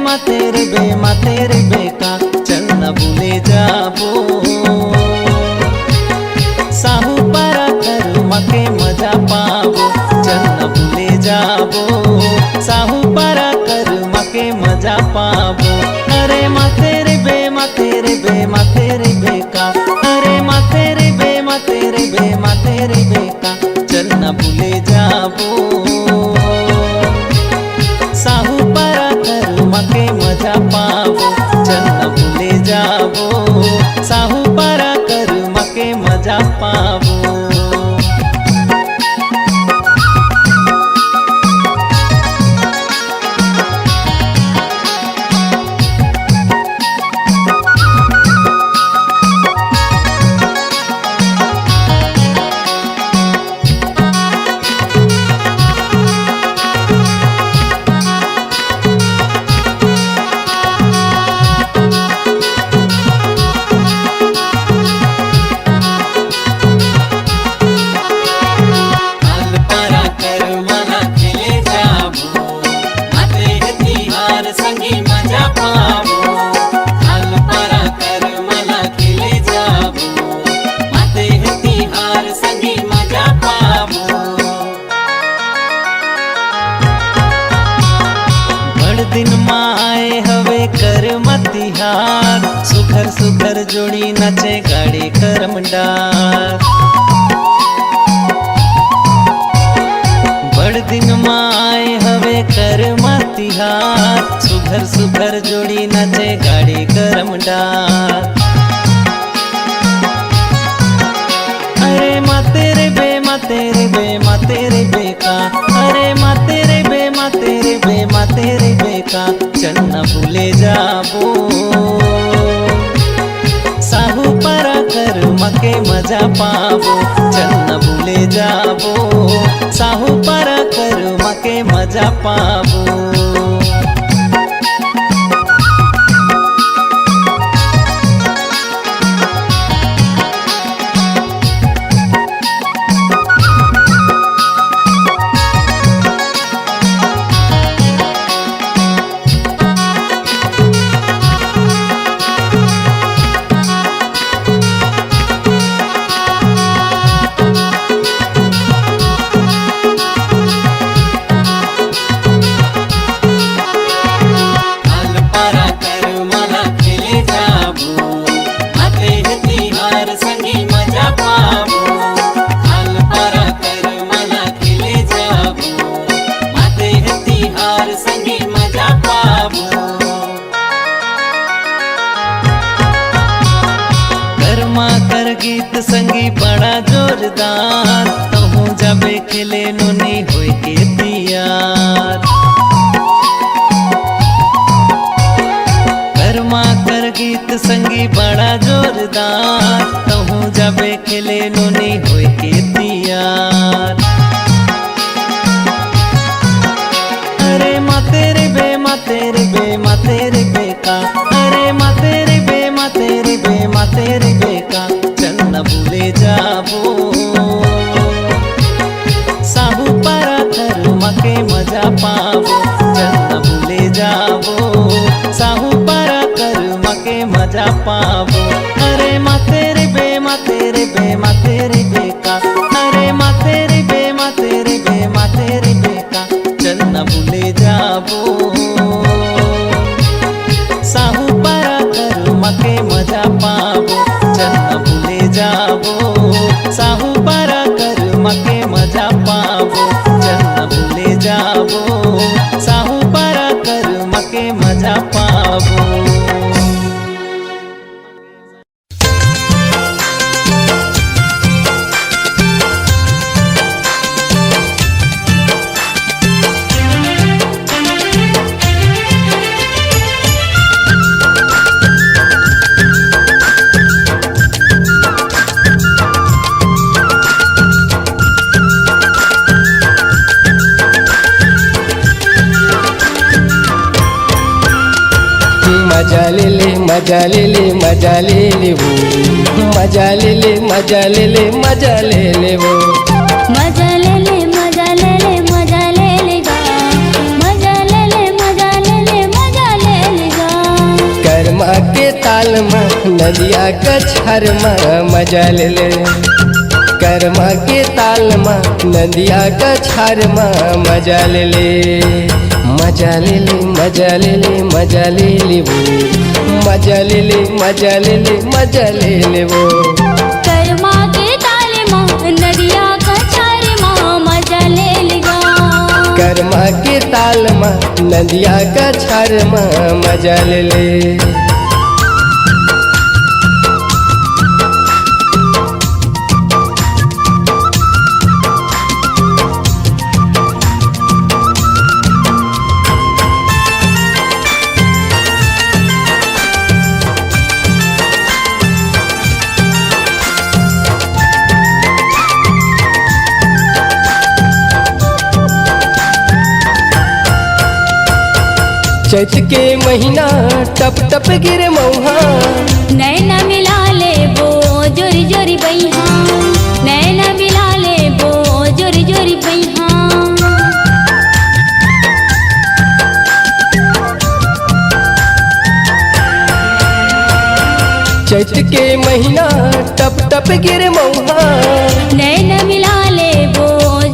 माते रे बेका चल न भूले जाबो। साहूपारा कर मके मजा पावो चल न भूले जाबो। साहूपारा कर मके मजा पावो। अरे माते रे बेका अरे माते रे बेका चल न भूले जाबो। साहूपारा कर मके मजा पावो चल न भूले जाबो। साहूपारा कर मके मजा पावो। दिन माए हवे कर मतिहार सुघर सुघर जोड़ी नचे गाड़ी करम डार। बड़ दिन माए हवे कर मतिहार सुघर सुघर जोड़ी नचे गाड़ी करम डार। अरे माते रे बेका अरे माते रे बेका चल न भूले जाबो। साहूपारा कर मके मजा पावो चल न भूले जाबो। साहूपारा कर मके मजा पावो। गीत संगी बड़ा जोरदार कहूँ जाबे खेले नुनी होई के तैयार। कर्मा कर गीत संगी बड़ा जोरदार कहूँ जाबे खेले नुनी होई के तैयार। अरे माते रे बेका अरे माते रे बेका चल न भूले जाबो। साहूपारा कर मके मजा पावो चल न भूले जाबो। साहूपारा कर मके मजा पावो। अरे माते रे बेका अरे माते रे बेका चल न भूले जाबो। साहूपारा कर मके मजा पावो चल न भूले जाबो। साहूपारा कर मके मजा पावो चल न भूले जाबो। साहूपारा कर मके मजा पावो। मजा ले ले वो मजा ले ले वो मजा ले ले वो मजा ले ले गा मजा ले ले के ताल में नदिया कछार में मजा ले ले। कर्मा के ताल में नदिया कछार में मजा ले ले। मजा ले ले मजा ले ले मजा ले ले वो, मजा ले ले मजा ले ले मजा ले ले वो। कर्मा के ताल में नदिया कछार में मजा ले लेगा। कर्मा के ताल में नदिया कछार में मजा ले ले। चैत के महीना टप टप गिरे मौहा। नैना मिला ले वो जोरी जोरी बैहा। नैना मिला ले वो जोरी जोरी बैहा। चैत के महीना टप टप गिरे मौहा। नैना मिला ले वो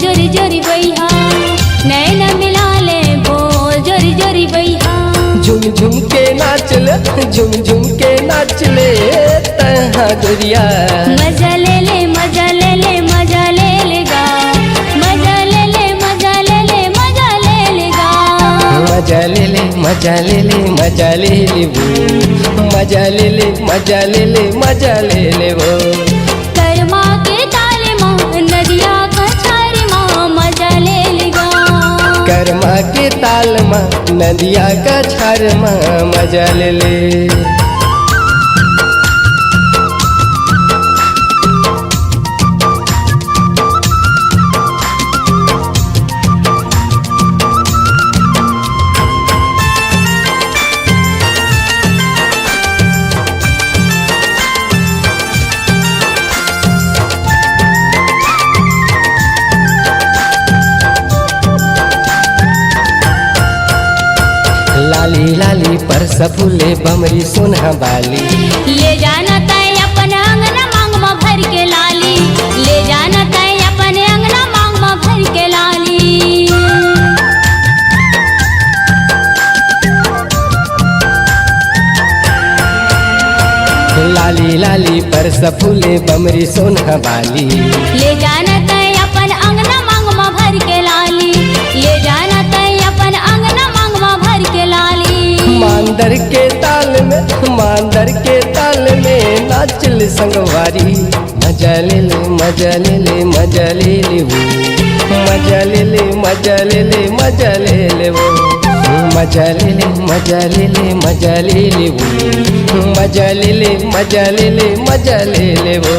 जोरी जोरी बैहा। नैना मिला ले वो जोरी जोरी बैहा। झुम झुम के नाचले झुम झुम के नाचले तहा दुरिया। मजा ले ले मजा ले ले मजा ले लेगा। मजा ले ले मजा ले ले मजा ले लेगा। मजा ले ले मजा ले ले मजा ले ले वो, मजा ले ले मजा ले ले मजा ले ले वो। कर्मा के ताल में नदिया कछार में मजा ले लेगा। कर्मा के ताल में नदिया कछार में मजा ले ले। लाली लाली परस फूले बमरी सोना बाली। ले जाना तय अपन अंगना मांग में भर के लाली। ले जाना तय अपन अंगना मांग में भर के लाली। लाली लाली परस फूले बमरी सोना बाली। ले जाना तय अपन अंगना मांग में भर के लाली। ले जाना तय अपन अंगना मांग में भर के लाली। मांदर के ताल में मांदर के ताल में नाचल संगवारी। मजा ले ले मजा ले ले मजा ले ले वो, मजा ले ले मजा ले ले मजा ले ले वो। मजा ले ले मजा ले ले मजा ले ले वो, मजा ले ले मजा ले ले मजा ले ले वो।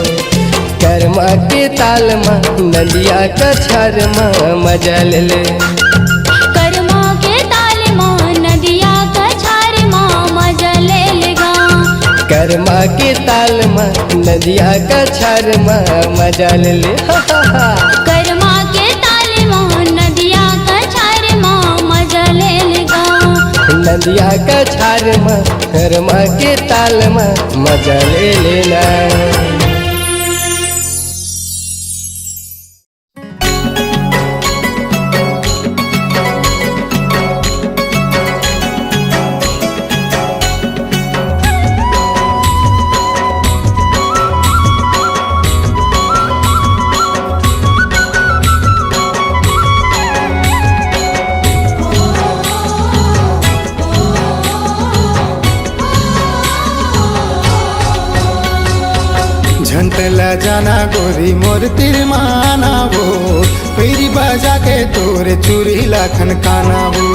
कर्मा के ताल में नदिया कछार में मजा ले ले। कर्मा के ताल में नदिया कछार में मजा ले लेगा। कर्मा के ताल में नदिया कछार में मजा ले ले। कर्मा के ताल में नदिया कछार में मजा ले लेगा। नदिया कछार में कर्मा के ताल में मजा ले लेना। झंटला जाना गोरी मोर तिर माना वो, पेरी बजा के तोरे चूरी लाखन काना वो।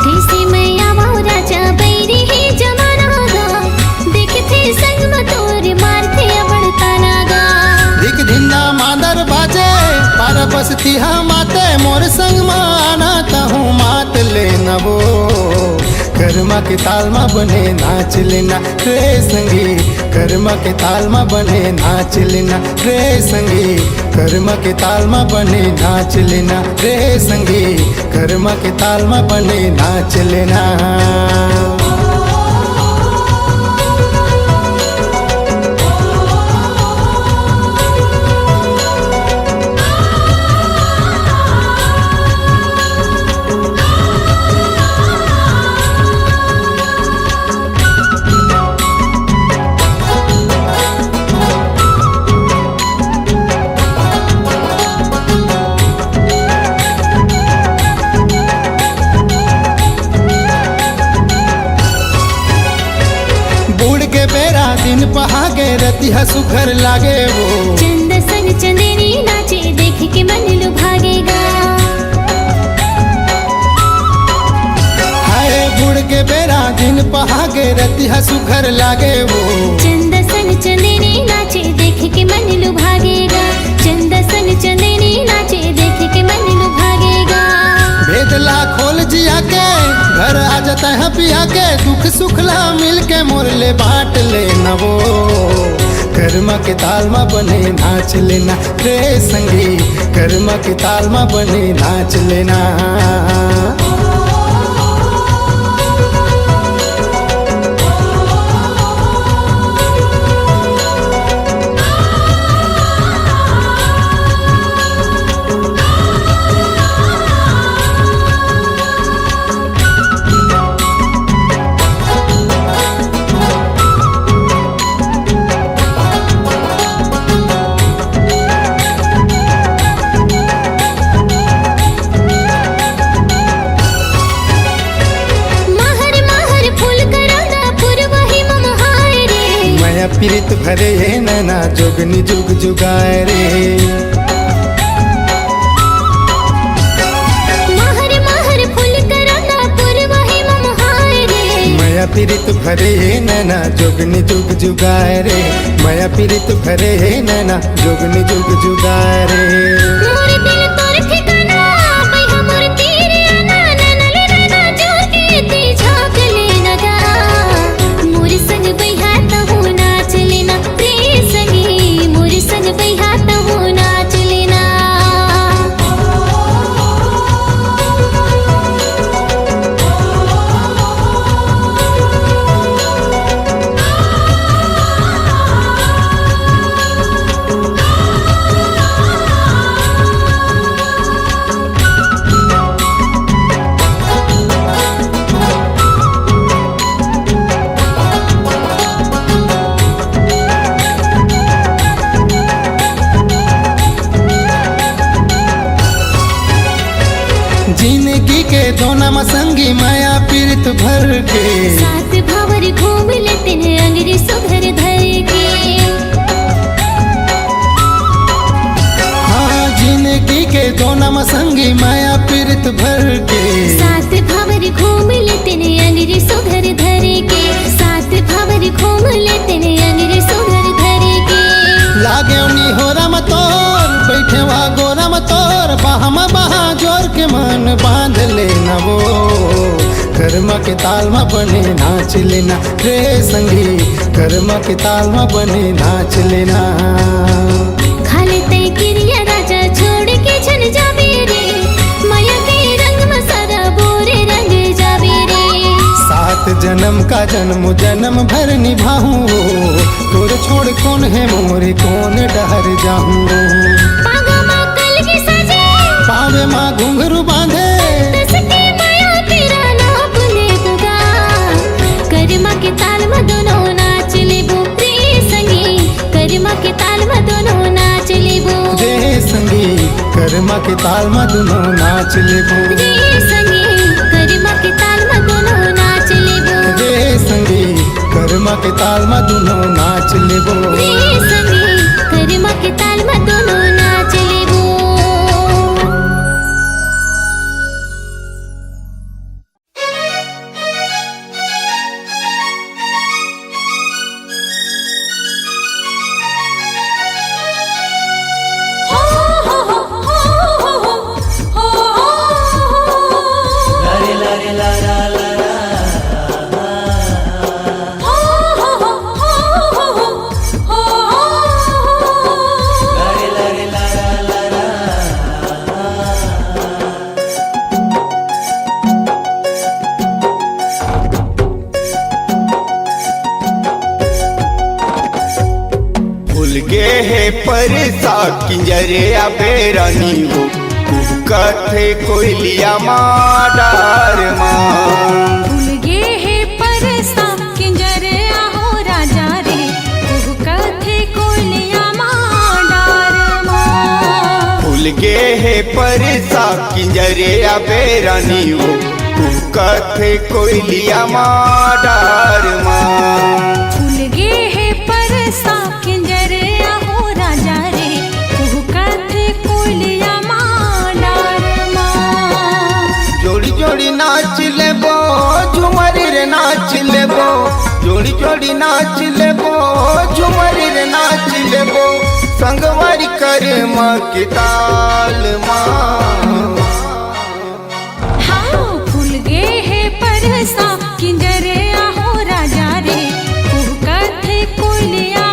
देसी मैया राजा बैरी ही जमाना गा, देखते संग में तोरे मारते बढ़ता नागा। दिख धिन्ना मादर बाजे पार बसती हम आते मोर संग माना कहूँ मात लेना वो। कर्मा के ताल में बने नाच लेना रे संगी, कर्मा के ताल में बने नाच लेना रे संगी, कर्मा के ताल में बने नाच लेना रे संगी, कर्मा के ताल में बने नाच लेना। दिन पहागे रतिहा सुघर लागे वो चंद सन चंदेरी नाचे देख के मन लुभागेगा। हाय बुड़ के बेरा दिन पहागे रतिहा सुघर लागे वो चंद सन चंदेरी नाचे देख के मन लुभागेगा। चंद सन चंदेरी नाचे देख के मन लुभागेगा। भेदला खोल जिया के घर आ जाता है पिया के दुख सुखला मिल के मोरले बांट लेना वो कर्मा के ताल में बने नाच लेना रे संगी कर्मा के ताल में बने नाच लेना। पीरित भरे ये नैना जोगनी जुग जुगाए रे महर महर फूल कराना पुरवाही ममहाय रे। माया पीरित भरे ये नैना जोगनी जुग जुगाए रे माया पीरित भरे ये नैना जोगनी जुग जुगाए रे। मोर दिल तोर ठिकाना बैहा मोर तेरे आना नैना ले नैना जो के ते झांक लेना गा। मोर संग बैहा तहु नाच लेना रे संगी मोर संग बैहा तहु नाच लेना। जिंदगी के दोना मसंगी माया पीरित भर के सात भावर घूम लेते हैं अंगरी सुघर धर के। हाँ जिंदगी के दोना मसंगी माया पीरित भर के सात भावर घूम लेते हैं अंगरी सुघर धर के। सात भावर घूम लेते हैं अंगरी सुघर धर के। लागे उनी हो राम तोर बैठे वा गोराम तोर बाहमा बहा जोर के मन बांध लेना वो कर्मा के ताल में बने नाच लेना रे संगी कर्मा के ताल में बने नाच लेना। खाले तय क्रिया राजा छोड़ के छन जाबे रे माया के रंग में सारा बोरे रंग जाबे रे। सात जन्म का जन्म जन्म भर निभाऊं तोर छोड़ कौन है मोरे कौन डहर जाऊं। पागा माँ कल की सजे पावे माँ घुंघरू बांधे तसके माया तेरा नाप ले बुगा। कर्मा के ताल में दोनों नाच लेबो रे संगी कर्मा के ताल में दोनों नाच लेबो रे संगी कर्मा के ताल में दोनों नाच लेबो रे संगी कर्मा के ताल में दोनों नाच लेबो रे संगी कर्मा के ताल में दोनों नाच लेबो रे संगी कर्मा के ताल में दोनों नाच लेबो। परसा किंजरे बेरानी हो कथे कोयलिया माडार मां भूल गे है परसा किंजरे आहो राजा रे कथे कोयलिया माडार मां भूल गे है परसा किंजरे बेरानी हो कथे कोयलिया माडार मां भूल गे है परसा किंजर आहो राजा रे कुहू कथे कोलिया डार जोड़ी जोड़ी नाच लेबो झुमरी रे नाच लेबो जोड़ी जोड़ी नाच लेबो झुमरी रे नाच लेबो संगवारी कर के ताल माँ हाँ फूल गे है परसा किंजर आहो राजा रे कुहू कथे कोलिया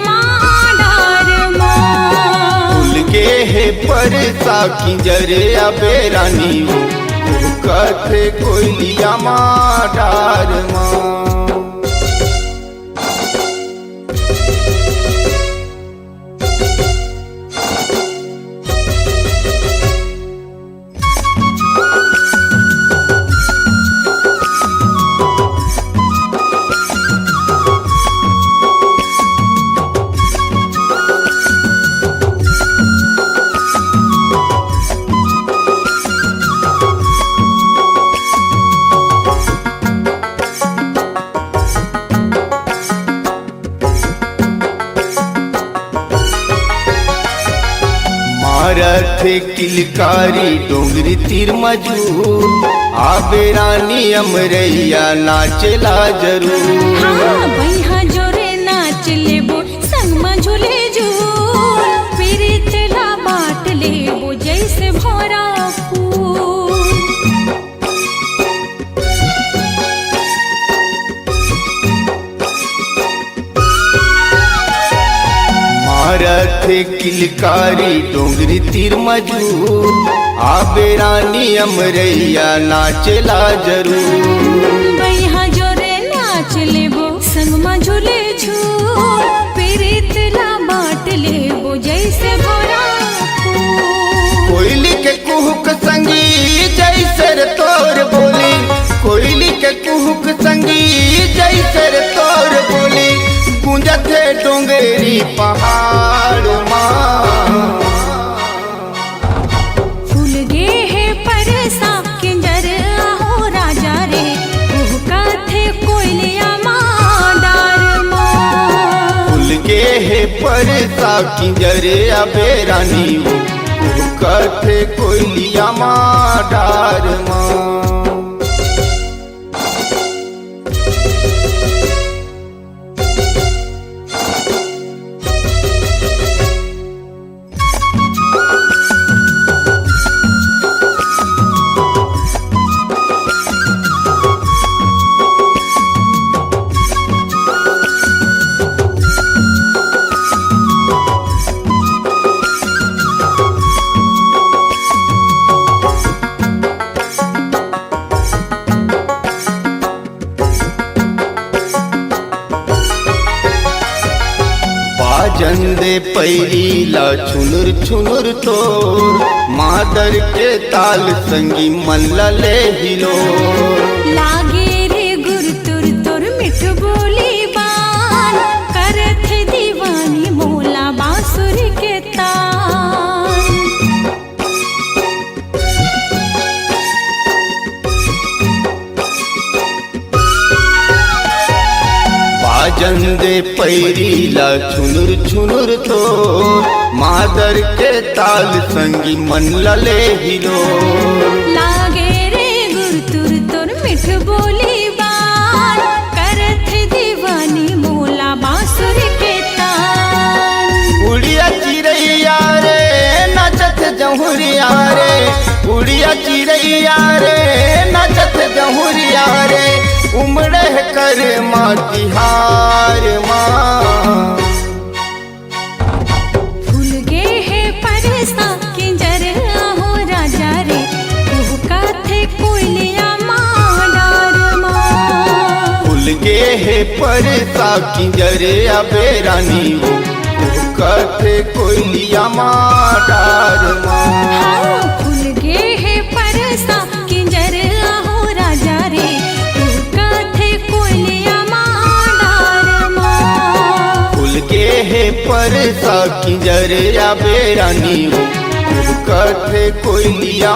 डार भूल के है परसा किंजरे अबे रानी हो कथे कोयलिया माँ डार माँ रथ किलकारी डोंगरी तीर मजूर आबे रानी अमरैया नाचला जरूर हाँ बैहा जोरे नाच लेबो संग में झूले झूल पीरितला बाट लेबो जैसे भौरा फूल रथ किलकारी डोंगरी तीर मजूर आबे रानी अमरैया नाचला जरूर बैहा जोरे नाच लेबो संग में झूले झूल पीरितला बाट लेबो जैसे भौरा फूल कोयली के कुहुक संगी जैसे रे तोर बोली कोयली के कुहुक संगी जैसे रे तोर बोली गूंजते डोंगरी पहाड़ माँ फूल गे है परसा किंजर आहो राजा रे कुहू कथे कोयलिया डार भूल के है परसा किंजरे अबे रानी हो कथे कोयलिया माँ डार माँ जंदे पैरीला छुनुर छुनुर तोर मादर के ताल संगी मल्ला ले हिलो लागे रे गुर तुर तुर मिठ बोली बान करत दीवानी मोला बांसुर के तान जंदे पैरीला छुनुर छुनुर तो मादर के ताल संगी मन लले हिलो लागे रे गुर तुर तुर मिठ बोली बान करत दीवानी मोला बांसुर के तान उड़िया चिड़ैया रे नचत जहुरिया रे उड़िया चिड़ैया रे नचत जहुरिया रे उमड़े कर तिहार माँ फूल गे है परसा किंजर आहो राजा रे कुहू कथे कोयलिया डार माँ फूल गे है परसा किंजर अबे रानी हो कथे कोयलिया डार माँ हाँ फूल गे है परसा किंजर आहो राजा रे कुहू कथे कोयलिया डार माँ फूल गे है परसा किंजर अबे रानी हो कथे कोयलिया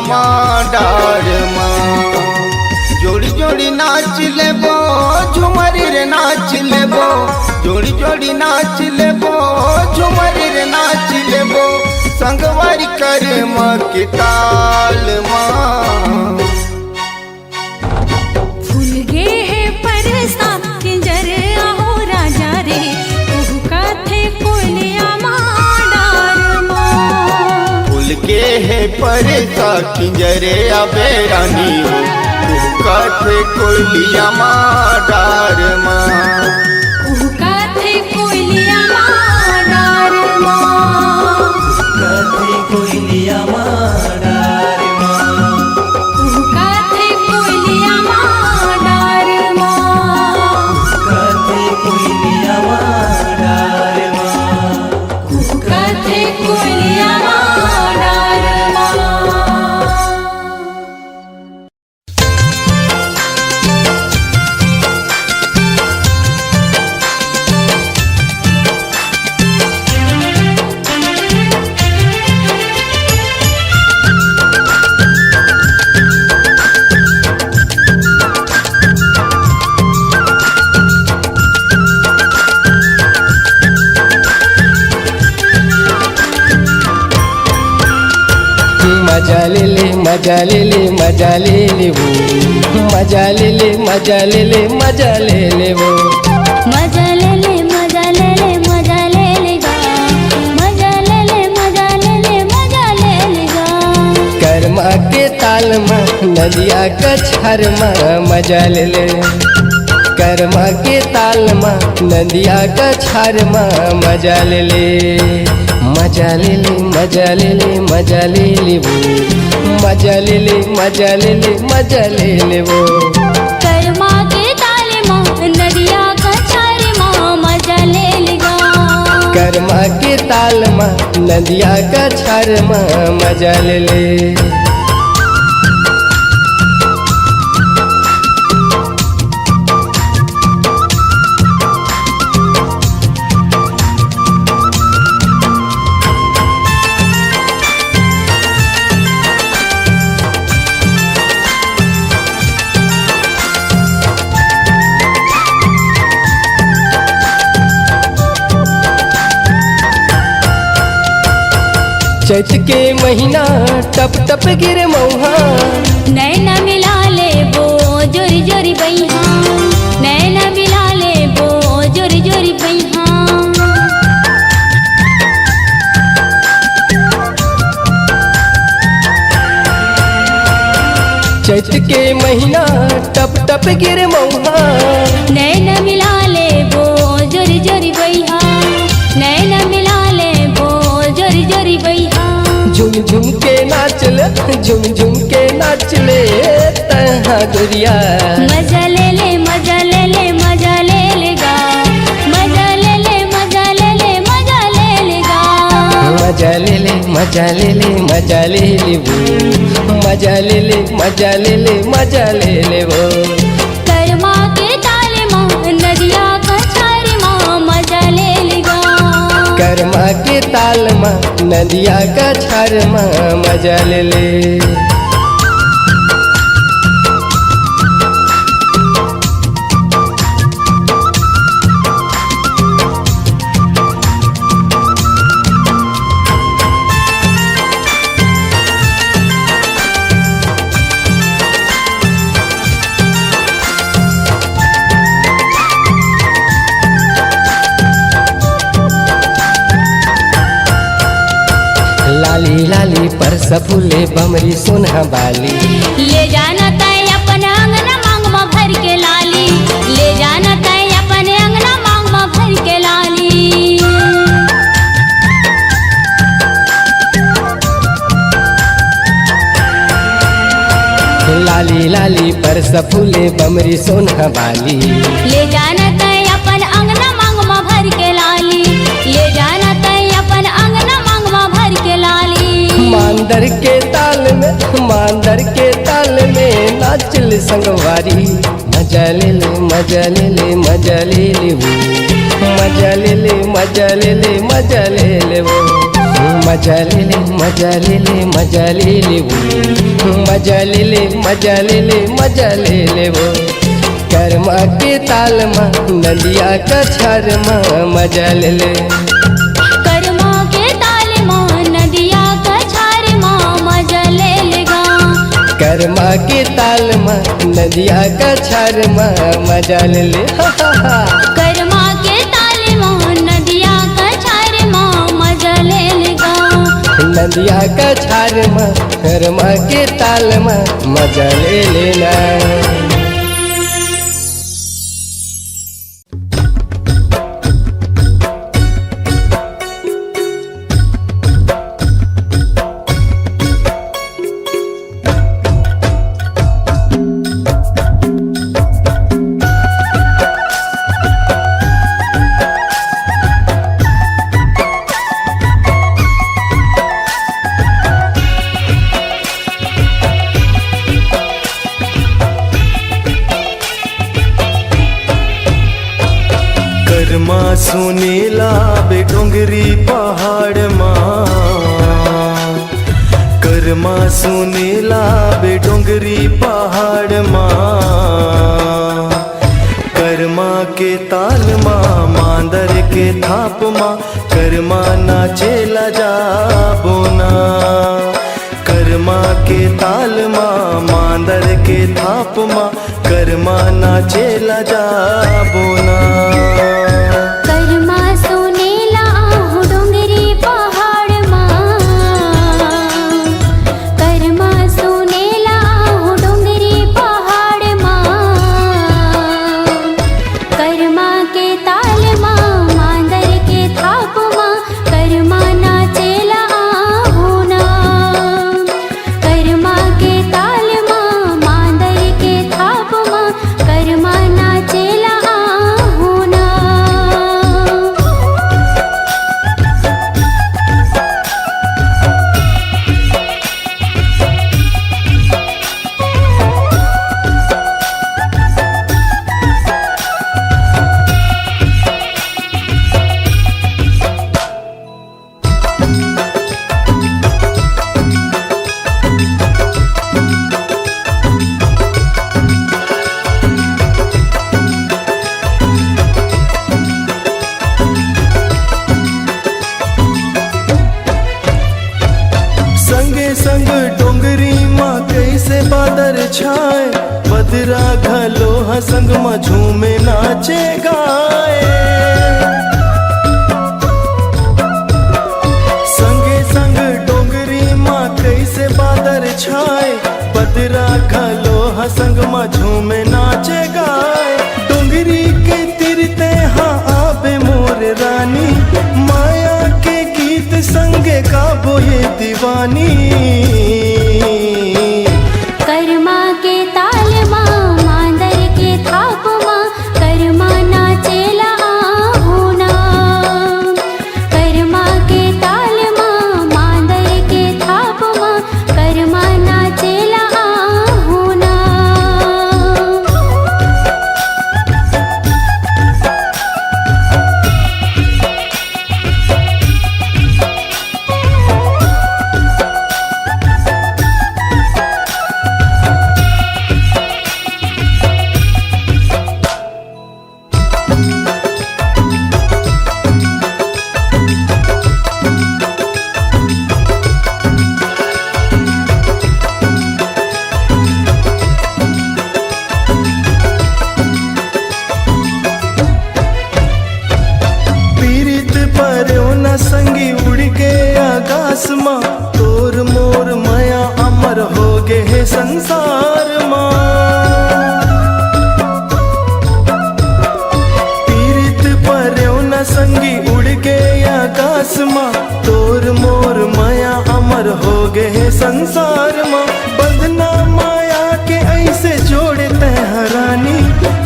डार माँ जोड़ी जोड़ी नाच लेबो झुमरी रे नाच लेबो जोड़ी जोड़ी नाच लेबो झुमरी रे नाच लेबो संगवारी कर के ताल माँ फूल गे है परसा किंजर आहो राजा रे ओहु काथे कोलिया डार माँ फूल के है परसा किंजरे अबे रानी हो काथे कोलिया डार माँ ओहु काथे कोलिया डार माँ काथे कोयलिया डार माँ ओहु काथे कोलिया डार माँ काथे कोयलिया डार माँ ओहु काथे कोलिया डार माँ मजा ले ले मजा ले ले मजा ले ले वो मजा ले ले मजा ले ले मजा ले ले वो मजा ले ले मजा ले ले मजा ले ले गा मजा ले ले मजा ले ले मजा ले ले गा कर्मा के ताल में नदिया कछर में मजा ले ले कर्मा के ताल में नदिया कछर में मजा ले ले मजा ले ले मजा ले ले मजा ले ले वो मजा ले ले मजा ले ले मजा ले ले वो कर्मा के ताले माँ नदिया का छारे माँ मजा ले ले गा कर्मा के ताल में नदिया कछर में मजा ले ले चैत के महीना टप टप गिर मौहा नैना मिला ले वो जोरी जोरी बैहा नैना मिला ले वो जोरी जोरी बैहा चैत के महीना टप टप गिर मौहा नैना मिला ले वो जोरी जोरी बैहा नैना मिला ले वो जोरी जोरी बैहा झुम झुम के नाच ले झुम झुम के नाच ले तहा दुरिया मजा ले ले मजा ले ले मजा ले ले गा मजा ले ले मजा ले ले मजा ले ले गा मजा ले ले मजा ले ले मजा ले ले वो मजा ले ले मजा ले ले मजा ले ले वो कर्मा के ताले माँ नदिया का छारे माँ मजा ले ले गा कर्मा के ताल में नदिया कछर में मजा ले ले लाली लाली पर फूले बमरी सुनहा बाली ले जाना तय अपन अंगना मांग में भर के लाली ले जाना तय अपन अंगना मांग में भर के लाली लाली लाली पर फूले बमरी सुनहा बाली ले जाना तय अपन अंगना मांग में भर के लाली ले जाना तय अपन अंगना मांग में भर के लाली मांदर के ताल में मांदर के ताल में नाचल संगवारी मजा ले ले मजा ले ले मजा ले ले वो मजा ले ले मजा ले ले मजा ले ले वो मजा ले ले मजा ले ले मजा ले ले वो मजा ले ले मजा ले ले मजा ले ले वो कर्मा के ताल माँ नदिया कछार माँ मजा ले ले। कर्मा के ताल माँ नदिया कछार माँ मजा ले लेगा। कर्मा के ताल माँ नदिया कछार माँ मजा ले ले। कर्मा के ताल माँ नदिया कछार माँ मजा ले लेगा। नदिया कछार माँ कर्मा के ताल माँ मजा ले लेना। कर्मा सुनीला बे डोंगरी पहाड़ माँ, कर्मा सुनीला बे डोंगरी पहाड़ माँ। कर्मा के ताल माँ मांदर के थाप माँ, कर्मा नाचेला जाबो ना। कर्मा के ताल माँ मांदर के थाप माँ, कर्मा नाचेला जाबो ना। कर्मा सुनीला हो डोंगरी पहाड़ माँ, कर्मा सुनीला हो डोंगरी पहाड़ माँ। कर्मा के ताल माँ मांदर के थाप माँ, कर्मा नाचेला होना। कर्मा के ताल माँ मांदर के थाप माँ, कर्मा नाचेला होना। संगे संग डोंगरी माँ कैसे बादर छाए, बदरा घलो संग माँ झूमे नाचे गाए। संगे संग डोंगरी माँ कैसे बादर छाए, बदरा घलो संग माँ झूमे नाचे गाए। डोंगरी के तिरते हाँ आबे मोर रानी, माया के गीत संगे गाबो ये दीवानी। कर्मा के ताल माँ मांदर के थाप माँ, कर्मा नाचेला होना। कर्मा के ताल माँ मांदर के थाप माँ, कर्मा नाचेला होना। पीरित पर्यो न संगी उड़ के आकाश माँ, तोर मोर माया अमर हो गे है संसार माँ। पीरित पर्यो न संगी उड़ के आकाश माँ, तोर मोर माया अमर हो गे है संसार माँ। बंधना माया के ऐसे जोड़ते हरानी,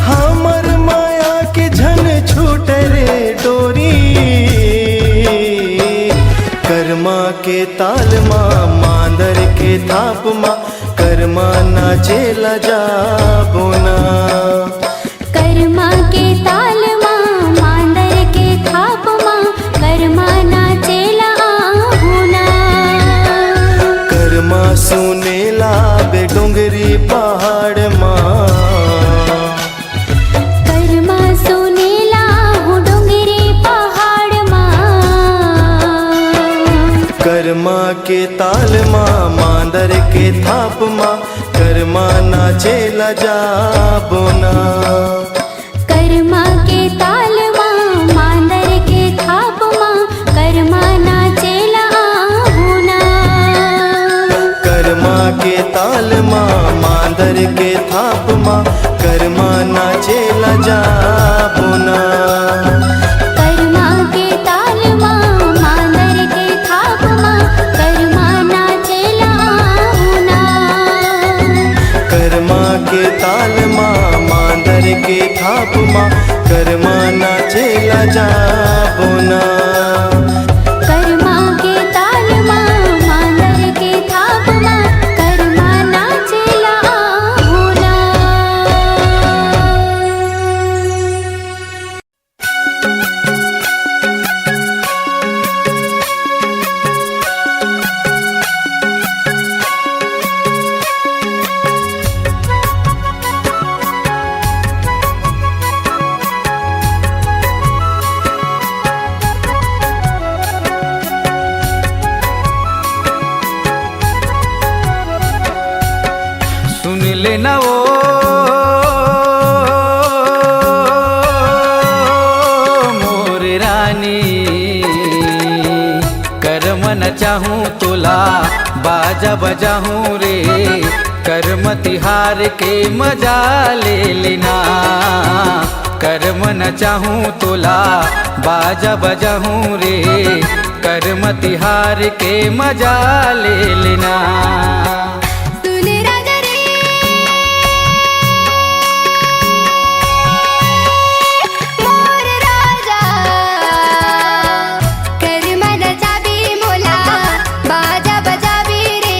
हमर माया के झन छूटे रे डोरी। कर्मा के ताल माँ मांदर के थाप माँ, कर्मा नाचेला जाबो ना। कर्मा के ताल माँ मांदर के थाप माँ, कर्मा नाचेला होना। कर्मा सुनेला बे डोंगरी पहाड़ माँ, कर्मा के ताल माँ मांदर के थाप माँ कर्मा नाचेला जाबो ना। कर्मा के ताल माँ मांदर के थाप माँ कर्मा नाचेला होना। कर्मा के ताल माँ मांदर के थाप माँ कर्मा नाचेला जाबो ना। कर्मा के ताल माँ मांदर के थाप माँ कर्मा नाचेला होना। कर्मा के ताल माँ मांदर के थाप माँ कर्मा नाचेला जाबो ना। कर्मा के ताल माँ मांदर के थाप माँ कर्मा नाचेला होना। सुन लेना वो मोर रानी, कर्म न चाहूँ तुला बाजा बजाहूँ रे, कर्म तिहार के मजा ले लेना। कर्म न चाहूँ तुला बाजा बजाहूँ रे, कर्म तिहार के मजा ले लेना। सुन राजा रे मोर राजा, कर्मा नचावी मोला बाजा बजावी रे,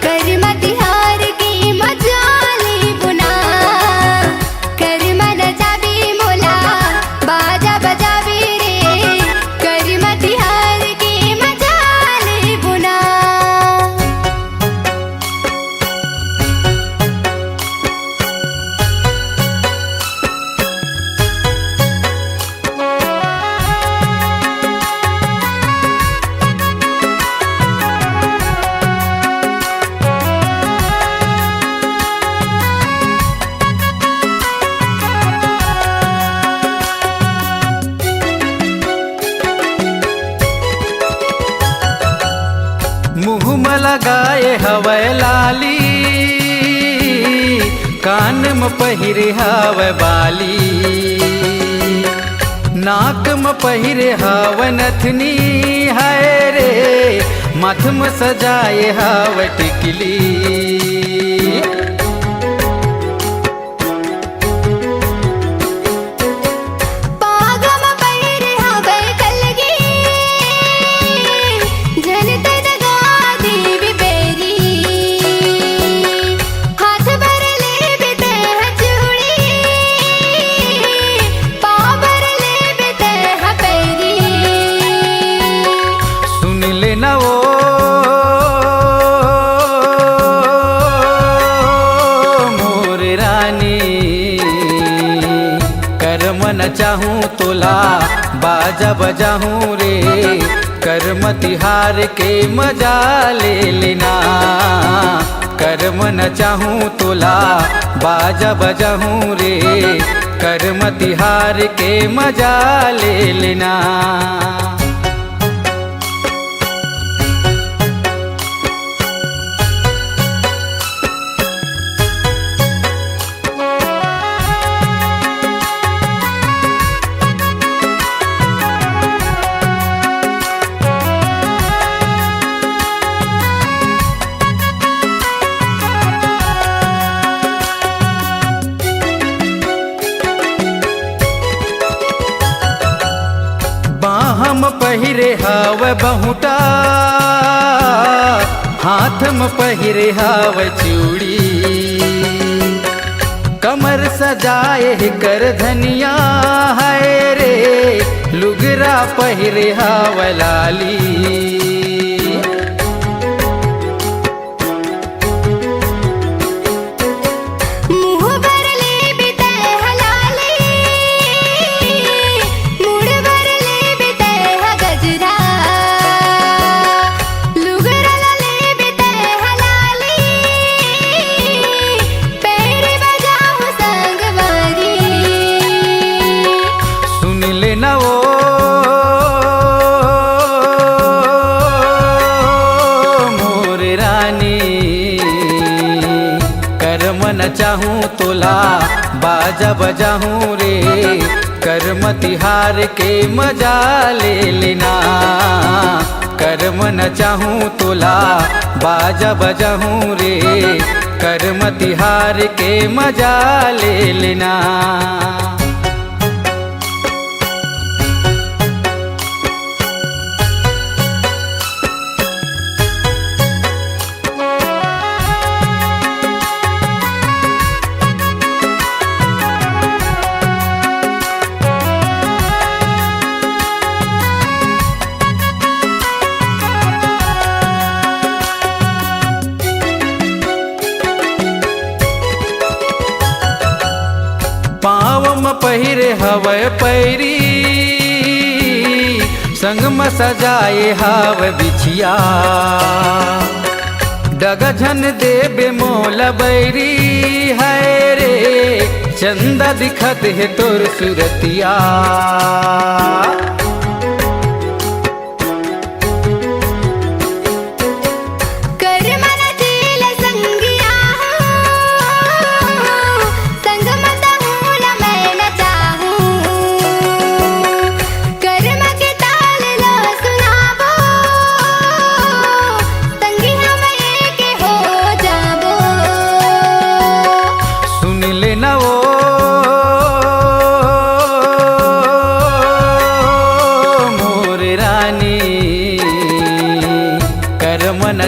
कर्मा तिहार की मजा ले बुना। कर्मा नचावी मोला बाजा बजावी रे, कर्मा तिहार की मजा ले बुना। मुँह में लगाए हवै लाली, कान में पहिरे हवै बाली, नाक में पहिरे हवै नथनी है रे, माथ में सजाए हवै टिकली। पागम पहिरे हवै कलगी, जनत दगा देवी बेरी, हाथ भर ले बिते है चूड़ी, पाँव भर ले बिते है पैरी। सुन लेना वो मोर रानी, कर्म न चाहूँ तुला बाजा बजाहूँ रे, कर्म तिहार के मजा ले लेना। कर्म न चाहूँ तुला बाजा बजाहूँ रे, कर्म तिहार के मजा ले लेना। बाहम पहिरे हवै बहुटा, हाथ में पहिरे हवै चूड़ी, कमर सजाए कर धनिया है रे, लुगरा पहिरे हवै लाली। मुँह भर ले बिते हलाली, मुड़ भर ले बिते है गजरा, चाहूँ तोला बाजा बजाऊँ रे, कर्म तिहार के मजा ले लेना। कर्म न चाहूँ तोला बाजा बजाऊँ रे, कर्म तिहार के मजा ले लेना। पहिरे हवय पैरी संग में सजाए हाव बिछिया, डगझन देबे मोल बैरी है रे, चंदा दिखत है तोर सुरतिया।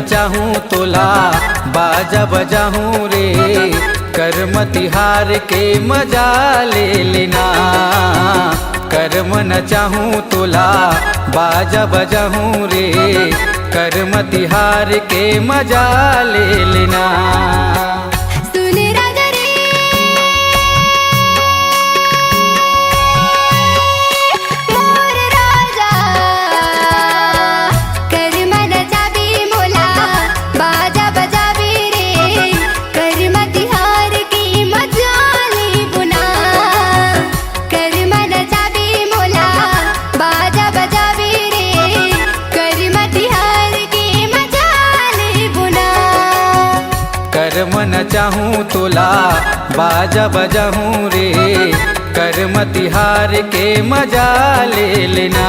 चाहूँ तोला बाजा बजाऊँ रे, कर्म तिहार के मजा ले लेना। कर्म न चाहूँ तोला बाजा बजाऊँ रे, कर्म तिहार के मजा ले लेना। कर्म न चाहूँ तोला बाजा बजाऊँ रे, कर्म तिहार के मजा ले लेना।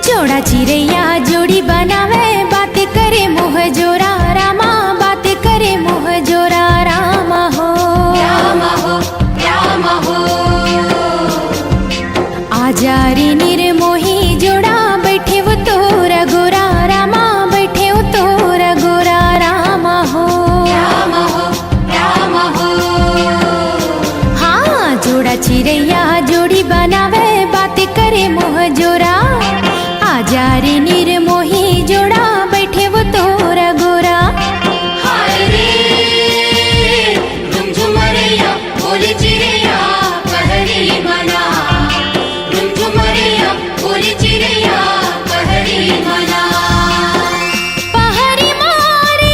जोड़ा चिड़ैया जोड़ी बनावे, बात करे मुँह जोरा रामा, बात करे मुँह जोरा रामा हो रामा हो रामा हो। आजा रे निर्मोही जोड़ा बैठे वो तोरा गोरा रामा, बैठे वो तोरा गोरा रामा हो रामा हो तोरा चिड़ैया जोड़ी बनावे बात करे मोह जोरा आजा रे निर्मोही जोड़ा बैठे वो तोरा गोरा हाय रे झुमझुमरिया बोले चिड़ैया पहरी मना झुमझुमरिया बोले चिड़ैया पहरी मना पहरी मारे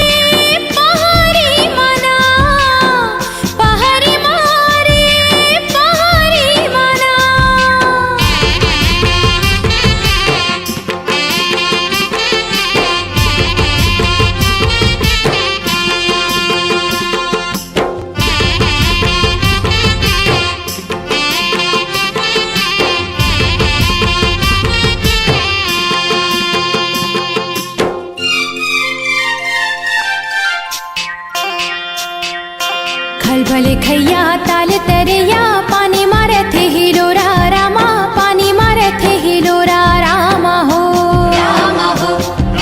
पहरी मना पहरी मारे पहरी मना खलबले खैया ताल तरैया पानी मारत हिलोरा रामा पानी मारत हिलोरा रामा हो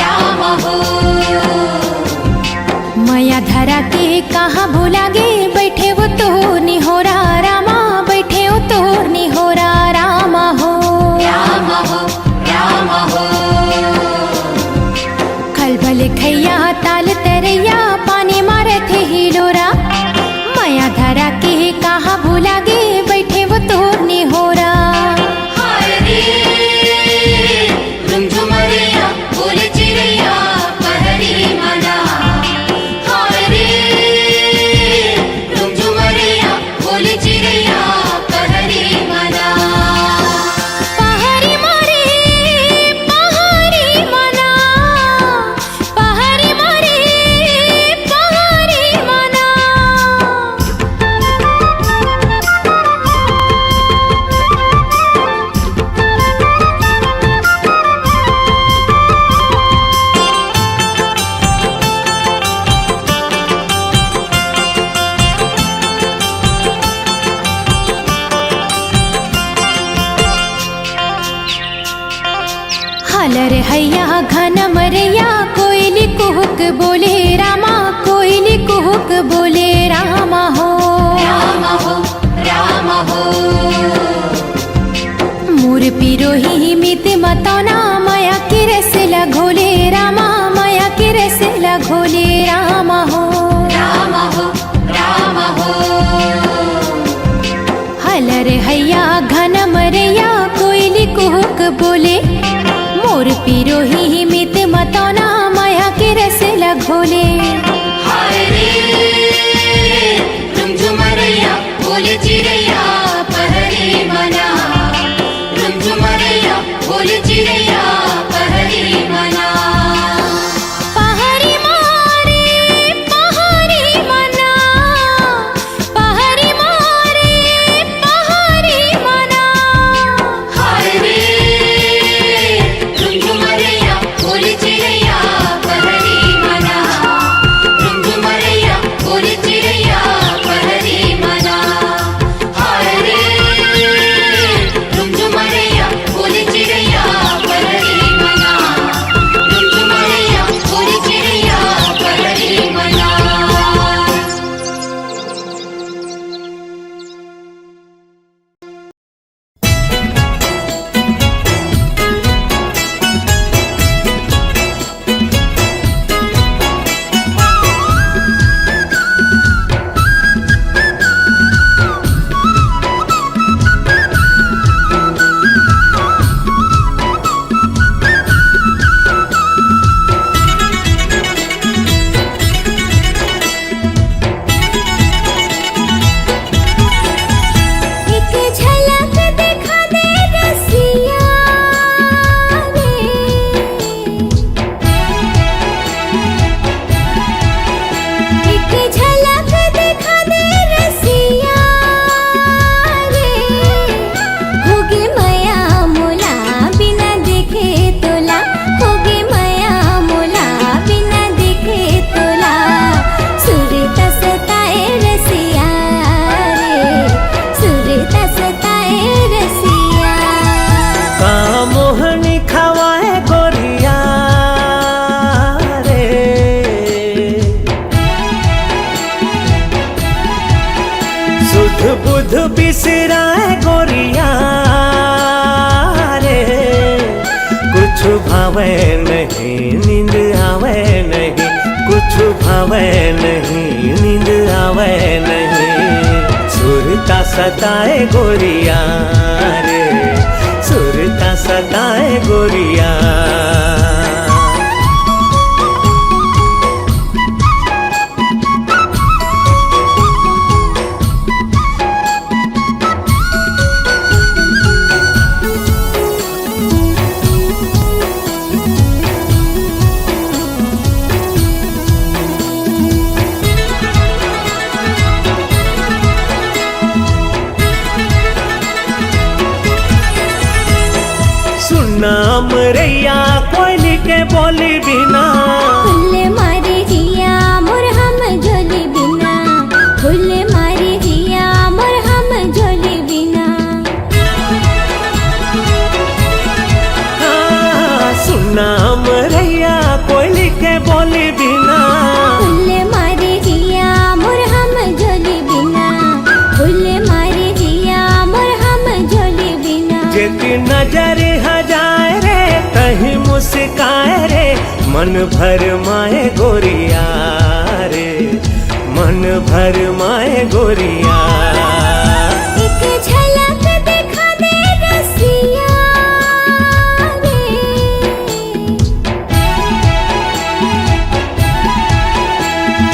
राम हो मया धरा के कहाँ भूला गे बैठे वो तो निहोरा रामा बैठे वो तो निहोरा रामा हो राम हो खलबले खैया ताल तरैया पानी मारत हिलोरा मया धरा के कहाँ भूला गे बैठे वो तो निहोरा हाय रे झुमझुमरिया बोले चिड़ैया पहरी मना हाय रे झुमझुमरिया बोले चिड़ैया पहरी मना पहरी मारे पहरी मना पहरी मारे पहरी मना हलर हैया घन मरैया कोयली कुहुक बोले रामा कोयली कुहुक बोले रामा हो राम हो मोर पिरोही मित मतौना माया के रसला घोले रामा माया के रसला घोले रामा हो राम हो हलर हैया घन मरैया कोयली कुहुक बोले मोर पिरोही मित मतौना माया के रसला घोले हाय रे झुमझुमरिया बोले चिड़ैया पहरी मना झुमझुमरिया बोले चिड़ैया पहरी मना पहरी मारे पहरी मना पहरी मारे पहरी मना हाय रे झुमझुमरिया बोले चिड़ैया पहरी मना झुमझुमरिया बोले चिड़ैया पहरी मना हाय रे झुमझुमरिया बोले चिड़ैया पहरी बिसराए गोरिया रे, कुछ भावे नहीं नींद आवे नहीं, कुछ भावे नहीं नींद आवे नहीं। सुरता सताए गोरिया रे, सुरता सताए गोरिया। नाम रैया कोयली के बोली बिना, फुल्ले मारे जिया मोर हम झोली बिना, फुल्ले मारे जिया मोर हम झोली बिना। सुनाम रैया कोयली के बोली बिना, फुल्ले मारे जिया मोर हम झोली बिना, फुल्ले मारे जिया मोर हम झोली बिना। जेती नजर हजाए रे कहीं मुस्काए रे, मन भर माए गोरिया रे, मन भर माए गोरिया। एक झलक दिखा दे रसिया रे,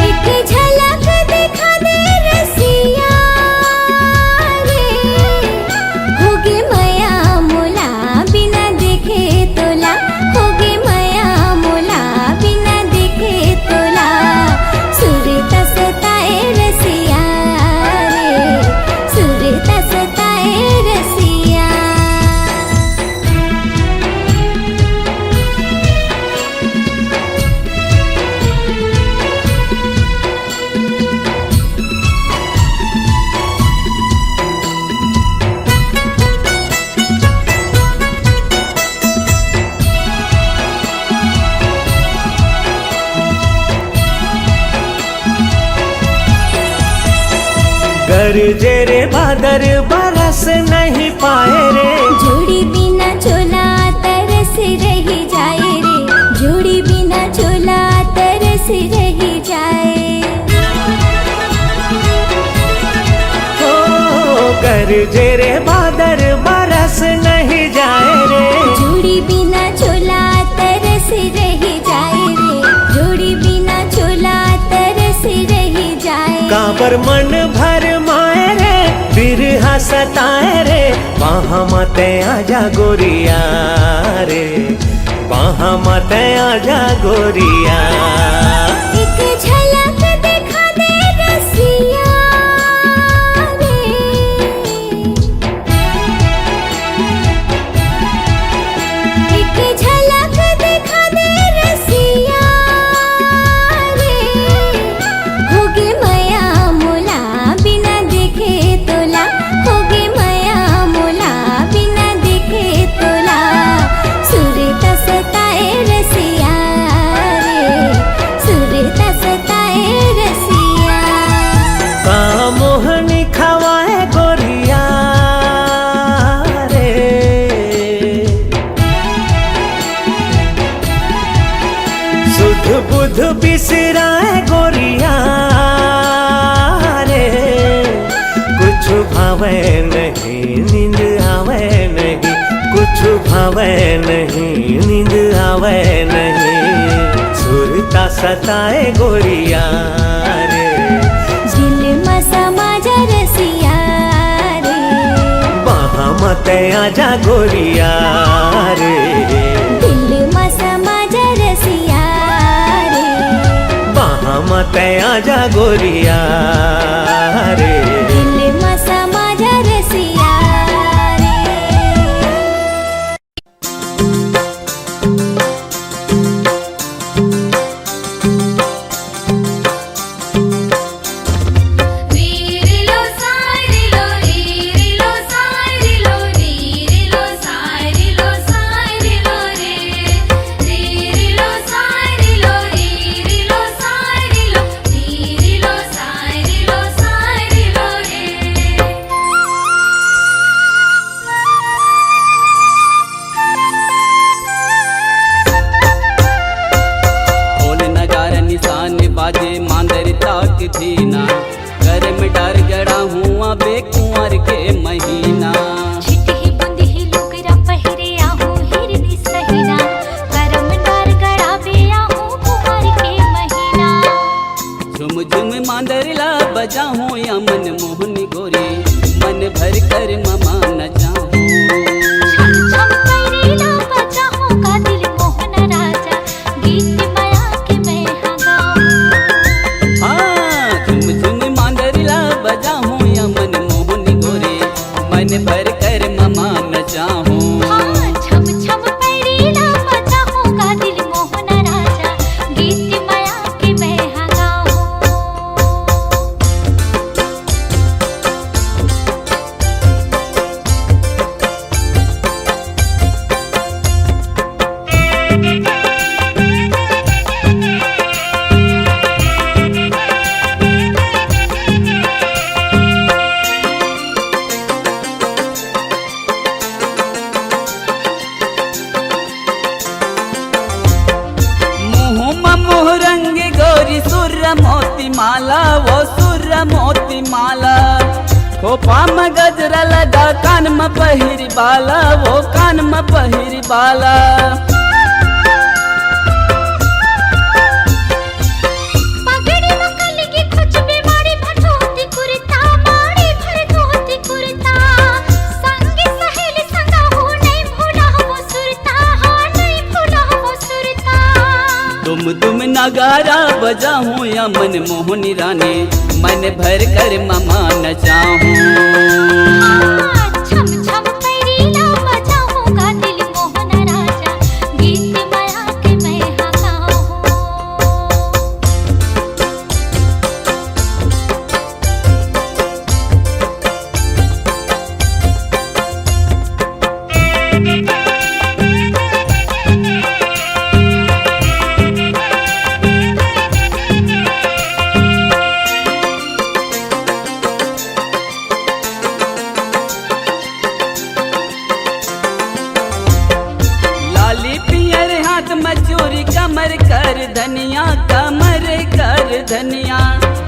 एक झलक दिखा दे रसिया रे। होगे माया मोला बिना देखे तोला, होगे माया मोला बिना देखे तोला। सुरता सताए रसिया रे, सुरता सताए रसिया। गरजे रे बादर बरस नहीं पाए रे, जोड़ी बिना चोला तरस रही जाए रे, जोड़ी बिना चोला तरस रही जाए। ओ गरजे रे बादर बरस नहीं जाए रे, जोड़ी बिना चोला तरस रही जाए रे, जोड़ी बिना चोला तरस रही जाए। काबर मन भर माए रे, बिरहा सताए रे, वहाँ मते आजा गोरिया रे, वहाँ मते आजा गोरिया। एक झलक दिखा दे रसिया रे, एक झलक दिखा दे रसिया रे। होगे माया मोला बिना देखे तोला, होगे माया मोला बिना देखे तोला। सुरता सताए रसिया रे, सुरता सताए रसिया। का मोहनी खवाए गोरिया रे, सुध बुध बिसराए गोरिया रे, कुछ भावे नहीं नींद आवे नहीं, कुछ भावे नहीं नींद आवे नहीं। सुरता सताए गोरिया रे, दिल में समा जा रसिया रे, वहाँ मते आजा गोरिया रे, दिल में समा जा रसिया रे, वहाँ मते आजा गोरिया रे। दिल में समा जा रसिया रे। रीरिलो सारिलो रीरिलो सारिलो रीरिलो सारिलो सारिलो रे, रीरिलो सारिलो रीरिलो सारिलो रीरिलो सारिलो सारिलो रे। दीना, घर में डर गड़ा हूँ अबे कुंवर के महीना। छिटही बुंदही लुगरा पहिरे आहू हिरनी सहीना, करम डार गड़ावे आहू कुंवर के महीना। झुम झुम मांदरला बजा हूँ या मन मोहनी गोरी, मन भर कर ममा न जाऊँ। छम छम पैरीला बजा हूँ का दिल मोहन राजा, गीत माया के मैं हाँ गाऊँ। हाँ झुम झुम मांदरला बजा हूँ या मन मोहनी गोरी, मन भर कर ममा न जाऊँ। हाँ छम छम पैरीला बजा हूँ का दिल मोहन राजा, गीत माया के मैं हाँ गाऊँ। मुँह रंग गोरी सुर मोती माला, वो सुर मोती माला। खोपा में गजरा लगा कान में पहिरी बाला, वो कान में पहिरी बाला। पगड़ी मकल की खुशबू मारी भटोती कुर्ता, मारी भटोती कुर्ता। संगी सहेली संगा हो नहीं भूला वो सुरता, हाँ नहीं भूला वो सुरता। तुम नगारा बजा हूँ या मन मोहनी रानी, मन भर कर ममा न चाहूँ। हाँ छम छम पैरीला बजा हूँ का दिल मोहन राजा, गीत माया के मैं हाँ गाऊँ। लाली पियर हाथ में चोरी कमर कर धनिया, कमर कर धनिया।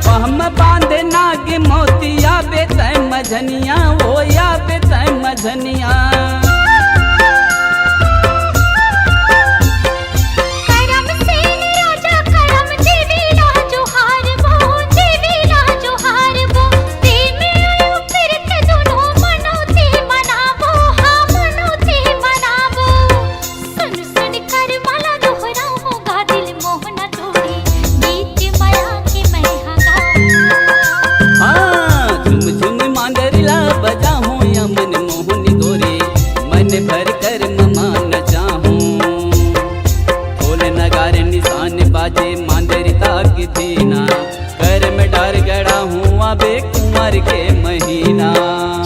पहम बांधे नाग मोतिया बेतय मझनिया, वो या बेतय मझनिया। करम सेन राजा करम देवीला जोहार वो, देवीला जोहार वो। ते में आयो फिरत दोनों मनो ते मनावो, हाँ मनो ते मनावो। सुन सुन कर माला दोहराऊं होगा दिल मोहना तोड़ी, गीत माया के मैं हाँ गाऊँ। हाँ झुम झुम मांदरला बजा हूँ या मन मोहनी गोरी, मन भर कर ममा न चाहूँ। ढोल नगारे निशान बाजे मांदरी ताक दीना, कर में डर गड़ा हूँ अबे कुंवर के महीना।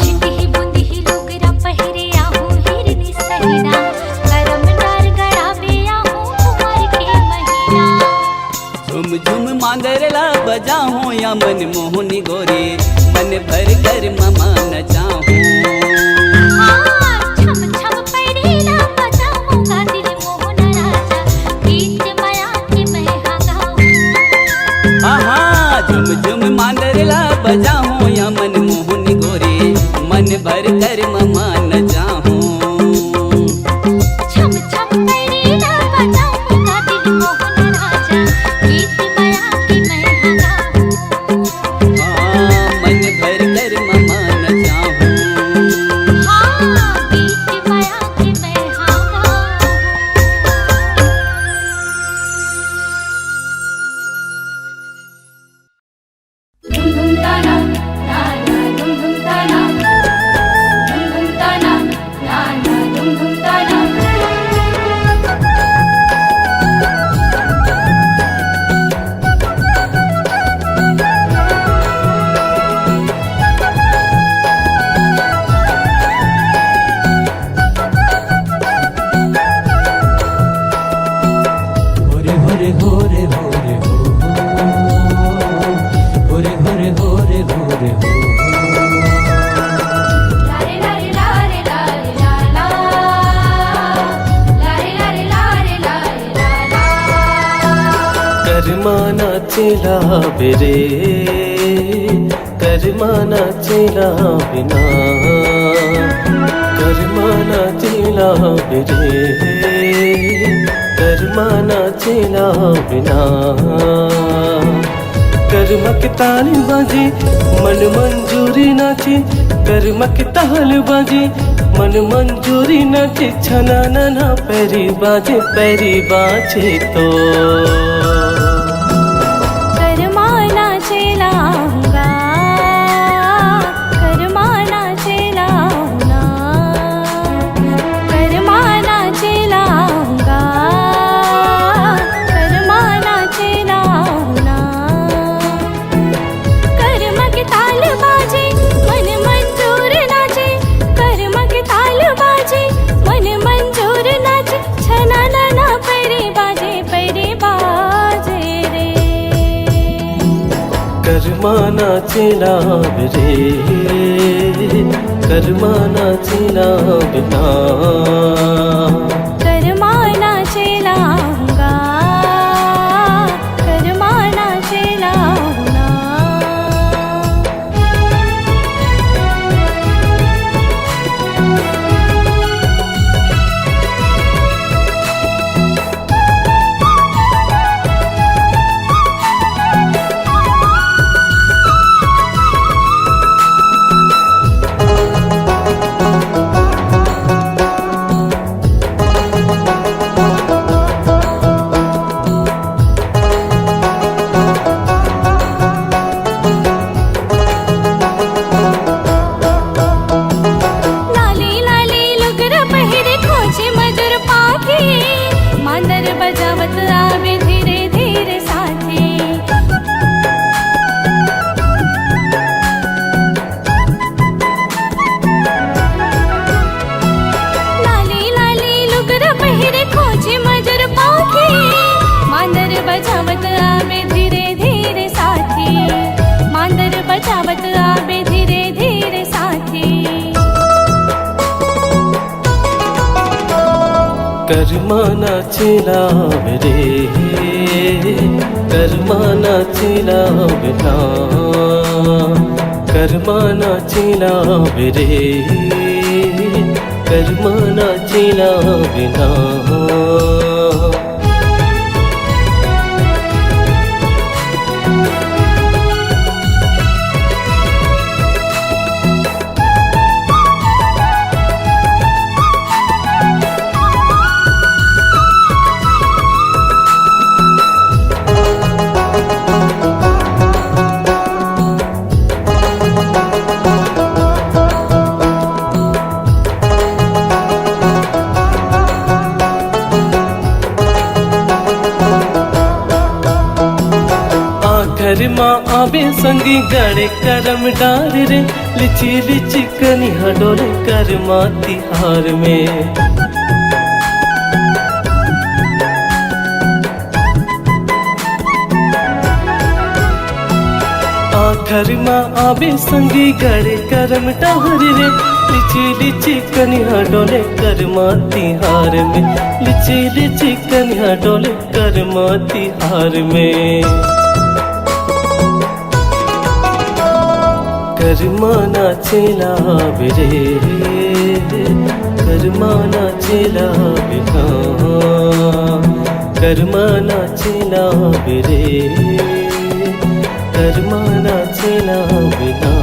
छिटही बुंदही लुगरा पहिरे आहू हिरनी सहीना, करम डार गड़ावे आहू कुंवर के महीना। झुम झुम मांदरला बजा हूँ या मन मोहनी गोरी, मन भर कर ममा न चाहूँ। हाँ छम छम पैरीला बजा हूँ का दिल मोहन राजा, गीत माया के मैं हाँ गाऊँ। हाँ झुम झुम मांदरला बजा हूँ या मन मोहनी गोरी, मन भर कर ममा न चाहूँ। छम छम पैरीला बजा हूँ का दिल मोहन राजा, गीत माया के मैं हाँ गाऊँ। हाँ मन भर कर ममा न चाहूँ। हाँ गीत माया के मैं हाँ गाऊँ। धुम धुम ताना ताना, धुम धुम ताना, धुम धुम ताना। नाचेला बेरे कर्मा नाचेला बिना कर्मा नाचेला बेरे कर्मा नाचेला बिना कर्मा के ताल बाजे मन मंजूरी नाचे कर्मा के ताल बाजे मन मंजूरी नाचे छना ना पैरी बाजे तो कर्मा नाचेला गा कर्मा नाचेला ना कर्मा नाचेला गा कर्मा नाचेला ना कर्मा के ताल बाजे मन मंजूर नाचे कर्मा के ताल बाजे मन मंजूर नाचे छना ना पैरी बाजे रे कर्मा नाचेला रे कर्मा नाचेला बिना कर्मा नाचेला गा कर्मा नाचेला ना लाली लाली लुगर पहिरे खोचे मधुर पाखे मांदर बजावत आवे धीरे धीरे साथे लाली लाली लुगर पहिरे खोचे मधुर पाखे मांदर बजावत आवे धीरे धीरे साथे मांदर बजावत आवे धीरे धीरे साथे कर्मा नाचेला रे कर्मा नाचेला बिना कर्मा नाचेला रे कर्मा नाचेला बिना कर्मा आवे संगी गड़े करम डार रे लिची लिची कनिहा डोले कर्मा तिहार में कर्मा आवे संगी गड़े करम डार रे लिची लिची कनिहा डोले कर्मा तिहार में लिची लिची कनिहा डोले कर्मा तिहार में कर्मा नाचेला बेरे कर्मा नाचेला बिना कर्मा नाचेला बेरे कर्मा नाचेला बिना